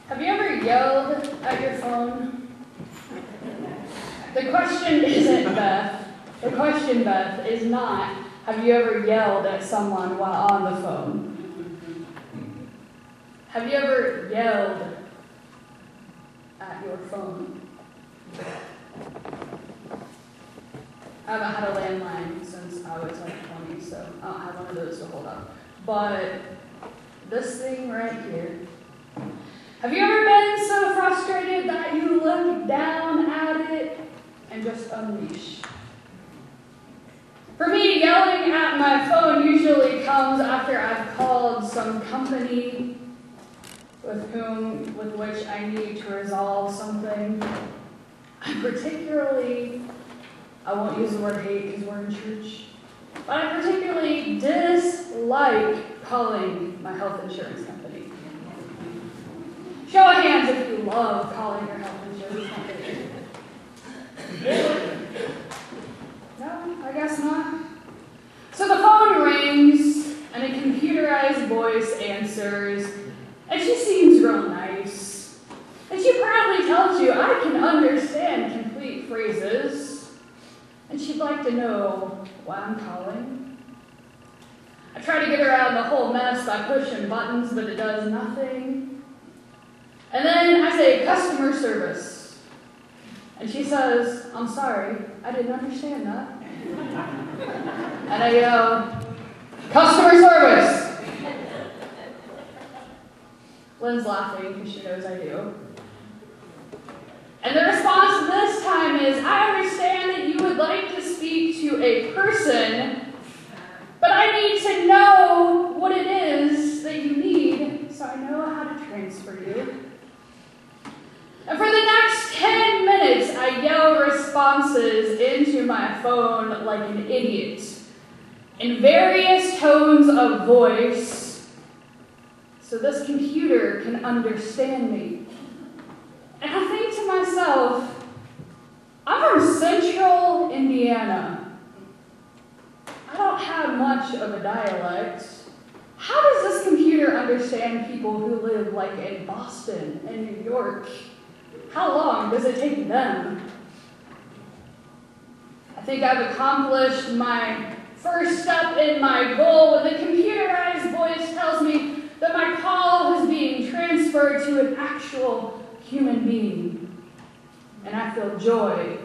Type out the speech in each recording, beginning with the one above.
Have you ever yelled at your phone? The question isn't, Beth. The question, Beth, is not, have you ever yelled at someone while on the phone? Have you ever yelled at your phone? I haven't had a landline since I was like 20, so I don't have one of those to hold up. But this thing right here. Have you ever been so frustrated that you look down at it and just unleash? For me, yelling at my phone usually comes after I've called some company with which I need to resolve something. I won't use the word hate because we're in church, but I particularly dislike calling my health insurance company. Show of hands if you love calling your health insurance company. No, I guess not. So the phone rings, and a computerized voice answers, and she seems real nice. And she proudly tells you, I can understand complete phrases, and she'd like to know why I'm calling. I try to get her out of the whole mess by pushing buttons, but it does nothing. And then I say, customer service. And she says, I'm sorry, I didn't understand that. And I go, customer service. Lynn's laughing because she knows I do. And the response this time is, I understand that you would like to speak to a person, but I need to know what it is that you need so I know how to transfer you. And for the next 10 minutes, I yell responses into my phone like an idiot, in various tones of voice, so this computer can understand me. And I think to myself, I'm from Central Indiana. I don't have much of a dialect. How does this computer understand people who live like in Boston and New York? How long does it take them? I think I've accomplished my first step in my goal when the computerized voice tells me that my call is being transferred to an actual human being. And I feel joy.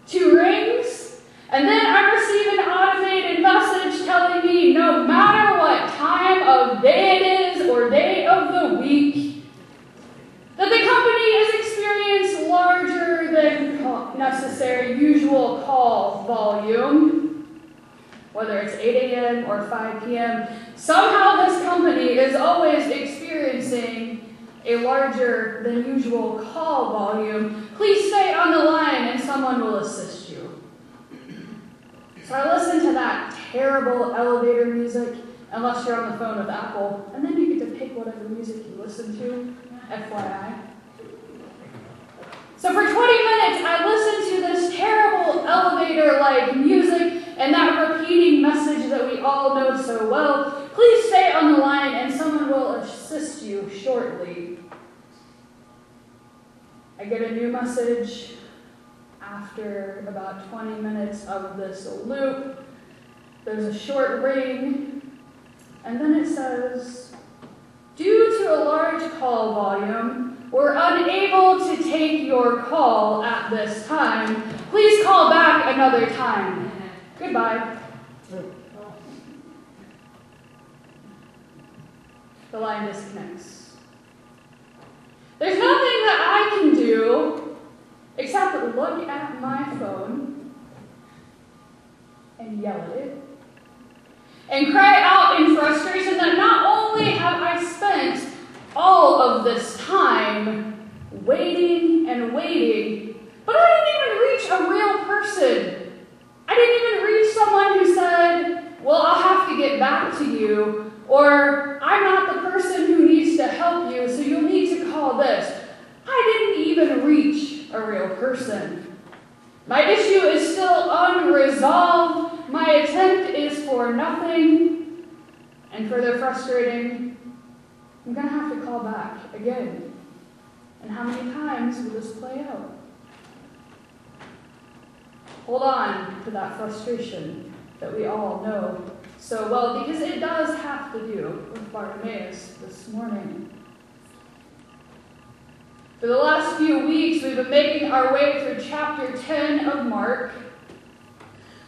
2 rings, and then I receive an automated message telling me no matter what time of day it is or day of the week, that the company has experienced larger than necessary usual call volume, whether it's 8 a.m. or 5 p.m. Somehow this company is always experiencing a larger than usual call volume. Please stay on the line and someone will assist you. So I listen to that terrible elevator music, unless you're on the phone with Apple, and then you get to pick whatever music you listen to. FYI. So for 20 minutes, I listened to this terrible elevator-like music and that repeating message that we all know so well. Please stay on the line and someone will assist you shortly. I get a new message after about 20 minutes of this loop. There's a short ring, and then it says, due to a large call volume, we're unable to take your call at this time. Please call back another time. Goodbye. The line disconnects. There's nothing that I can do except look at my phone and yell at it and cry out in frustration that not only have I spent all of this time waiting and waiting, but I didn't even reach a real person. I didn't even reach someone who said, well, I'll have to get back to you, or I'm not the person who needs to help you, so you'll need to call this. I didn't even reach a real person. My issue is still unresolved. My attempt is for nothing. And further frustrating, I'm going to have to call back again. And how many times will this play out? Hold on to that frustration that we all know so well, because it does have to do with Bartimaeus this morning. For the last few weeks, we've been making our way through chapter 10 of Mark.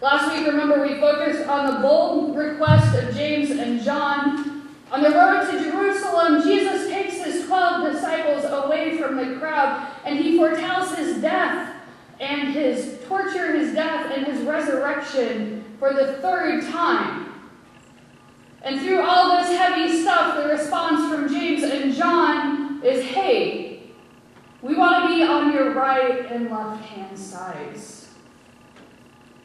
Last week, remember, we focused on the bold request of James and John. On the road to Jerusalem, Jesus takes his 12 disciples away from the crowd, and he foretells his death and his torture, his death, and his resurrection for the third time. And through all this heavy stuff, the response from James and John is, hey, we want to be on your right and left-hand sides.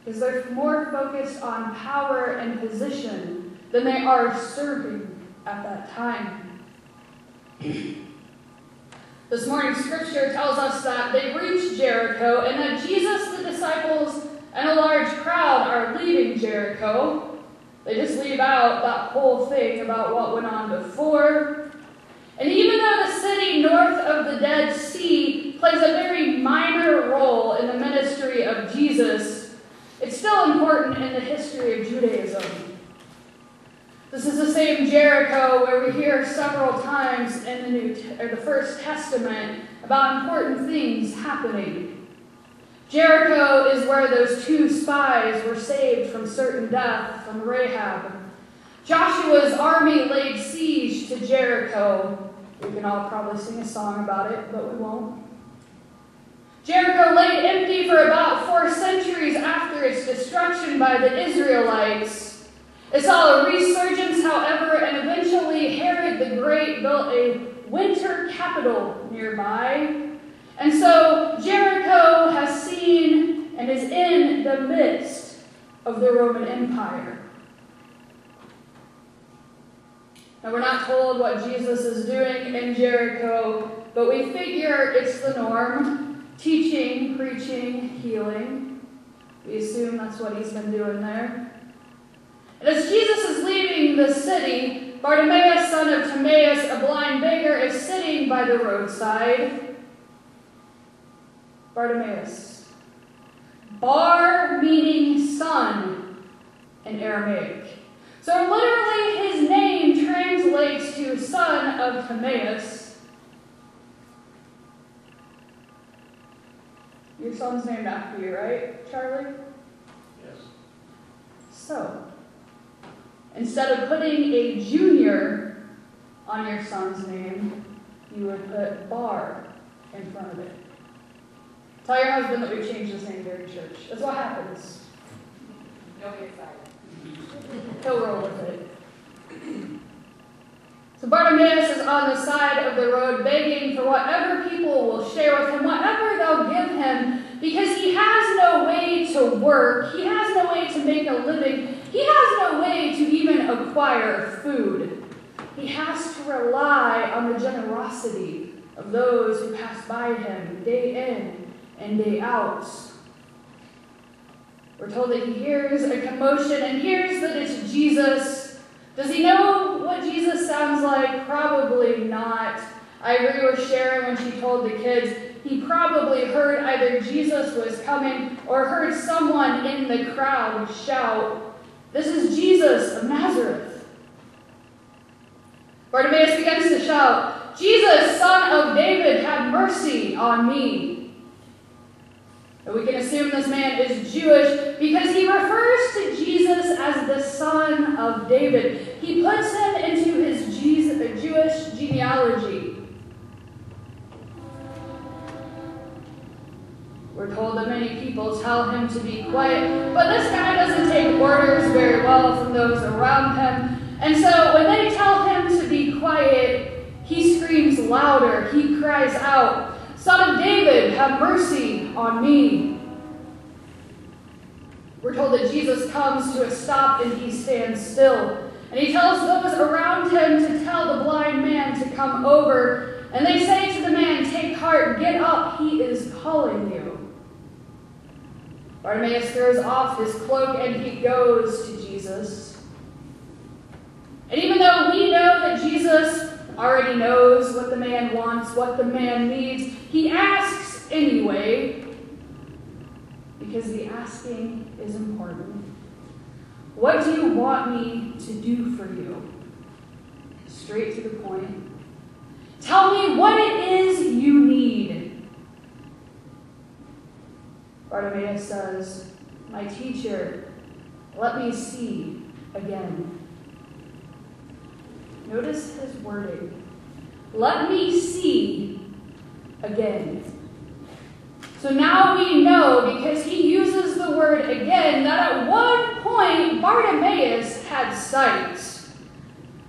Because they're more focused on power and position than they are serving at that time. This morning's scripture tells us that they reach Jericho and that Jesus, the disciples, and a large crowd are leaving Jericho. They just leave out that whole thing about what went on before. And even though the city north of the Dead Sea plays a very minor role in the ministry of Jesus, it's still important in the history of Judaism. This is the same Jericho where we hear several times in the First Testament about important things happening. Jericho is where those 2 spies were saved from certain death from Rahab. Joshua's army laid siege to Jericho. We can all probably sing a song about it, but we won't. Jericho lay empty for about 4 centuries after its destruction by the Israelites. It saw a resurgence, however, and eventually Herod the Great built a winter capital nearby. And so Jericho has seen and is in the midst of the Roman Empire. Now, we're not told what Jesus is doing in Jericho, but we figure it's the norm. Teaching, preaching, healing. We assume that's what he's been doing there. And as Jesus is leaving the city, Bartimaeus, son of Timaeus, a blind beggar, is sitting by the roadside. Bartimaeus. Bar meaning son in Aramaic. So literally his name translates to son of Timaeus. Your son's named after you, right, Charlie? Yes. So, instead of putting a junior on your son's name, you would put Bar in front of it. Tell your husband that we changed his name during church. That's what happens. Don't get excited. He'll roll with it. So Bartimaeus is on the side of the road begging for whatever people will share with him, whatever they'll give him, because he has no way to work. He has no way to make a living. He has no way to even acquire food. He has to rely on the generosity of those who pass by him day in and day out. We're told that he hears a commotion and hears that it's Jesus. Does he know what Jesus sounds like? Probably not. I agree with Sharon when she told the kids he probably heard either Jesus was coming or heard someone in the crowd shout, "This is Jesus of Nazareth." Bartimaeus begins to shout, "Jesus, son of David, have mercy on me." And we can assume this man is Jewish because he refers to Jesus as the son of David. He puts him into his Jewish genealogy. We're told that many people tell him to be quiet, but this guy doesn't take orders very well from those around him. And so when they tell him to be quiet, he screams louder. He cries out, "Son of David, have mercy on me." We're told that Jesus comes to a stop and he stands still. And he tells those around him to tell the blind man to come over. And they say to the man, "Take heart, get up, he is calling you." Bartimaeus throws off his cloak and he goes to Jesus. And even though we know that Jesus already knows what the man wants, what the man needs. He asks anyway, because the asking is important. What do you want me to do for you? Straight to the point. Tell me what it is you need. Bartimaeus says, my teacher, let me see again. Notice his wording. Let me see again. So now we know, because he uses the word again, that at one point Bartimaeus had sight.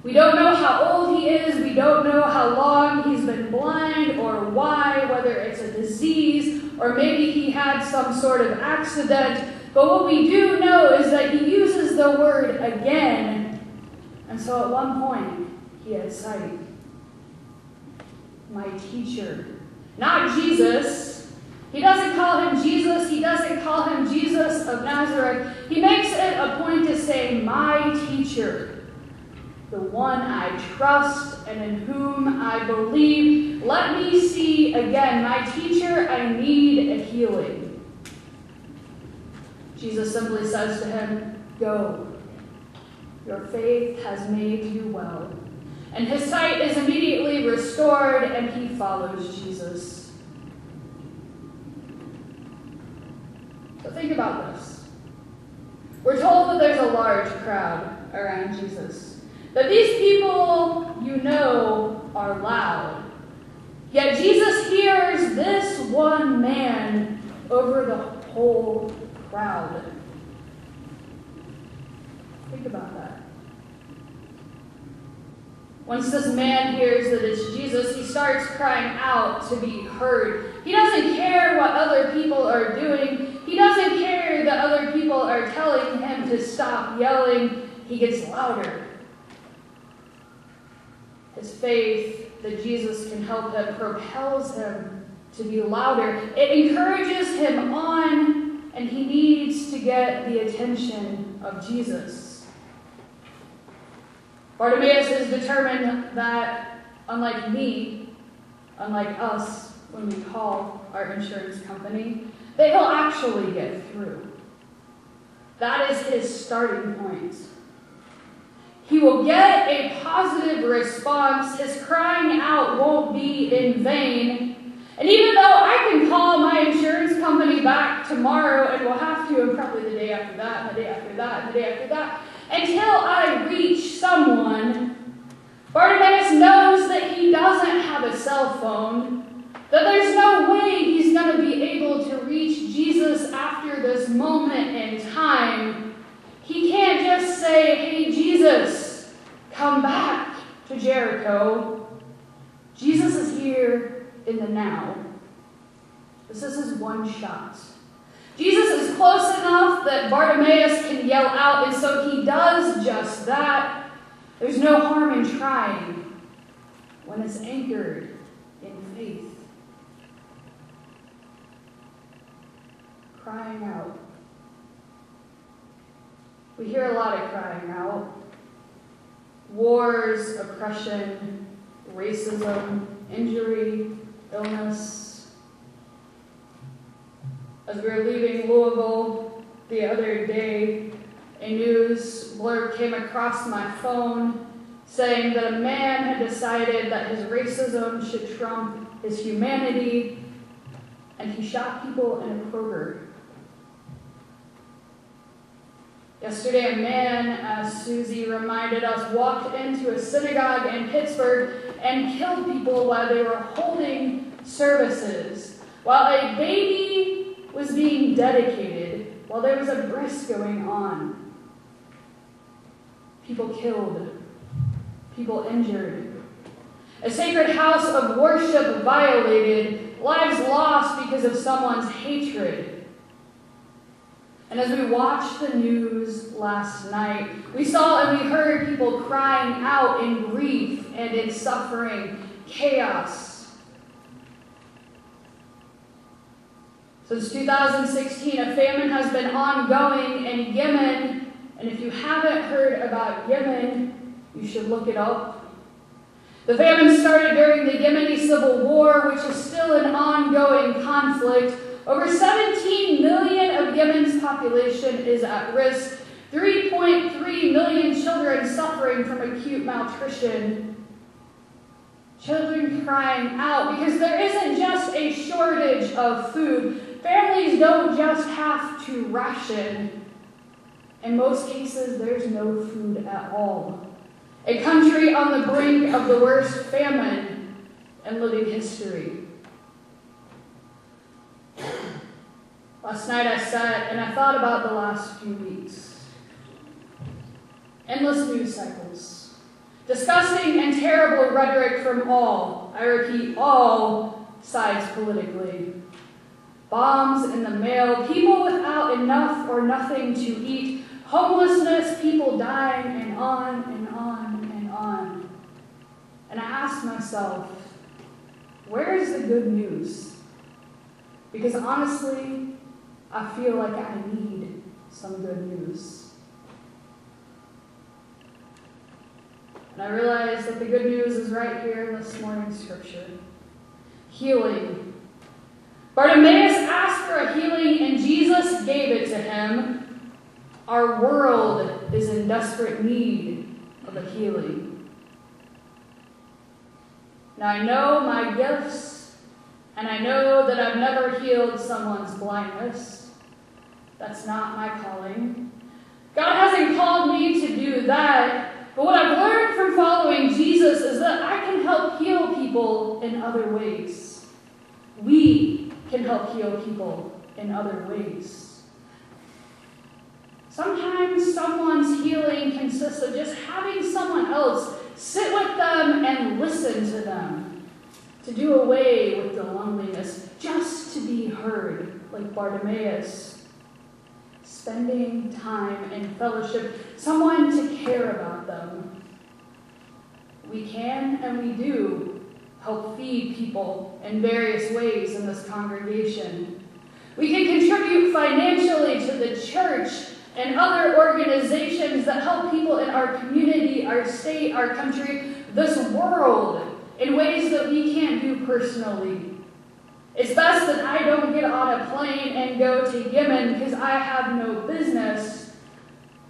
We don't know how old he is. We don't know how long he's been blind or why, whether it's a disease or maybe he had some sort of accident. But what we do know is that he uses the word again. And so at one point, he had sight. My teacher. Not Jesus. He doesn't call him Jesus. He doesn't call him Jesus of Nazareth. He makes it a point to say, my teacher. The one I trust and in whom I believe. Let me see again. My teacher, I need a healing. Jesus simply says to him, go. Your faith has made you well. And his sight is immediately restored, and he follows Jesus. So think about this. We're told that there's a large crowd around Jesus. That these people you know are loud. Yet Jesus hears this one man over the whole crowd. Think about that. Once this man hears that it's Jesus, he starts crying out to be heard. He doesn't care what other people are doing. He doesn't care that other people are telling him to stop yelling. He gets louder. His faith that Jesus can help him propels him to be louder. It encourages him on, and he needs to get the attention of Jesus. Bartimaeus is determined that, unlike me, unlike us when we call our insurance company, that he'll actually get through. That is his starting point. He will get a positive response. His crying out won't be in vain. And even though I can call my insurance company back tomorrow, and we'll have to, and probably the day after that, and the day after that, and the day after that, until I reach someone, Bartimaeus knows that he doesn't have a cell phone, that there's no way he's going to be able to reach Jesus after this moment in time. He can't just say, hey, Jesus, come back to Jericho. Jesus is here in the now. This is his one shot. Jesus is close enough that Bartimaeus can yell out, and so he does just that. There's no harm in trying when it's anchored in faith. Crying out. We hear a lot of crying out. Wars, oppression, racism, injury, illness. As we were leaving Louisville the other day, a news blurb came across my phone saying that a man had decided that his racism should trump his humanity, and he shot people in a Kroger. Yesterday, a man, as Susie reminded us, walked into a synagogue in Pittsburgh and killed people while they were holding services, while a baby was being dedicated, while there was a bris going on. People killed, people injured. A sacred house of worship violated, lives lost because of someone's hatred. And as we watched the news last night, we saw and we heard people crying out in grief and in suffering, chaos. Since 2016, a famine has been ongoing in Yemen, and if you haven't heard about Yemen, you should look it up. The famine started during the Yemeni Civil War, which is still an ongoing conflict. Over 17 million of Yemen's population is at risk. 3.3 million children suffering from acute malnutrition. Children crying out because there isn't just a shortage of food. Families don't just have to ration. In most cases, there's no food at all. A country on the brink of the worst famine in living history. Last night I sat and I thought about the last few weeks. Endless news cycles. Disgusting and terrible rhetoric from all, I repeat, all sides politically. Bombs in the mail, people without enough or nothing to eat, homelessness, people dying, and on and on and on. And I asked myself, where is the good news? Because honestly, I feel like I need some good news. And I realized that the good news is right here in this morning's scripture. Healing. Bartimaeus asked for a healing and Jesus gave it to him. Our world is in desperate need of a healing. Now I know my gifts, and I know that I've never healed someone's blindness. That's not my calling. God hasn't called me to do that, but what I've learned from following Jesus is that I can help heal people in other ways. We can help heal people in other ways. Sometimes someone's healing consists of just having someone else sit with them and listen to them, to do away with the loneliness, just to be heard, like Bartimaeus. Spending time in fellowship, someone to care about them. We can and we do help feed people in various ways in this congregation. We can contribute financially to the church and other organizations that help people in our community, our state, our country, this world, in ways that we can't do personally. It's best that I don't get on a plane and go to Yemen because I have no business,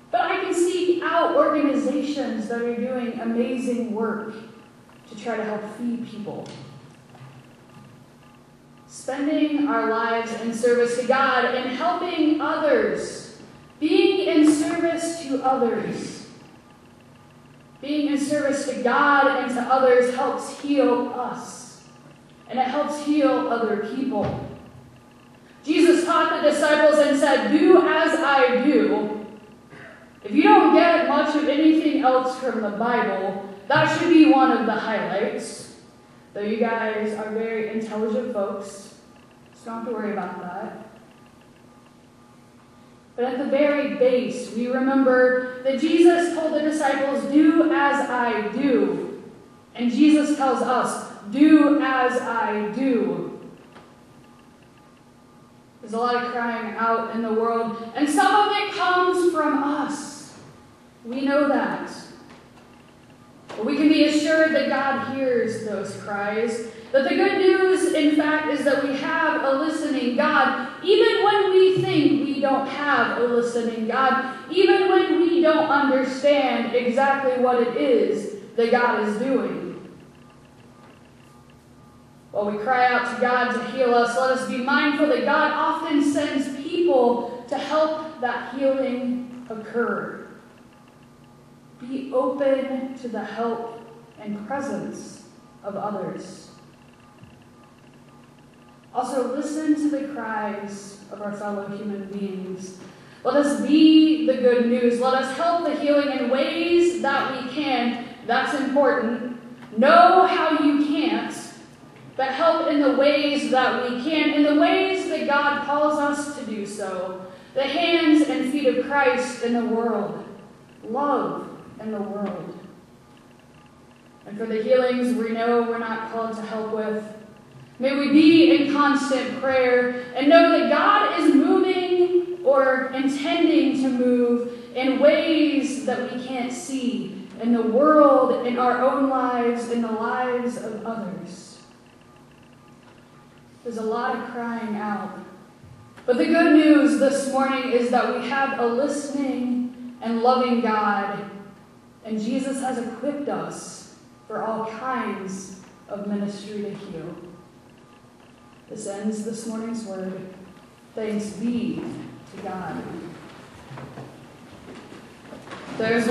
but I can seek out organizations that are doing amazing work to try to help feed people. Spending our lives in service to God and helping others. Being in service to others, being in service to God and to others helps heal us, and it helps heal other people. Jesus taught the disciples and said, "Do as I do." If you don't get much of anything else from the Bible, that should be one of the highlights. Though you guys are very intelligent folks, so don't have to worry about that. But at the very base, we remember that Jesus told the disciples, "Do as I do." And Jesus tells us, "Do as I do." There's a lot of crying out in the world, and some of it comes from us. We know that. But we can be assured that God hears those cries. That the good news, in fact, is that we have a listening God, even when we think we don't have a listening God, even when we don't understand exactly what it is that God is doing. While we cry out to God to heal us, let us be mindful that God often sends people to help that healing occur. Be open to the help and presence of others. Also, listen to the cries of our fellow human beings. Let us be the good news. Let us help the healing in ways that we can. That's important. Know how you can't, but help in the ways that we can, in the ways that God calls us to do so. The hands and feet of Christ in the world. Love in the world. And for the healings we know we're not called to help with, may we be in constant prayer and know that God is moving or intending to move in ways that we can't see, in the world, in our own lives, in the lives of others. There's a lot of crying out. But the good news this morning is that we have a listening and loving God, and Jesus has equipped us for all kinds of ministry to heal. This ends this morning's word. Thanks be to God. There's one.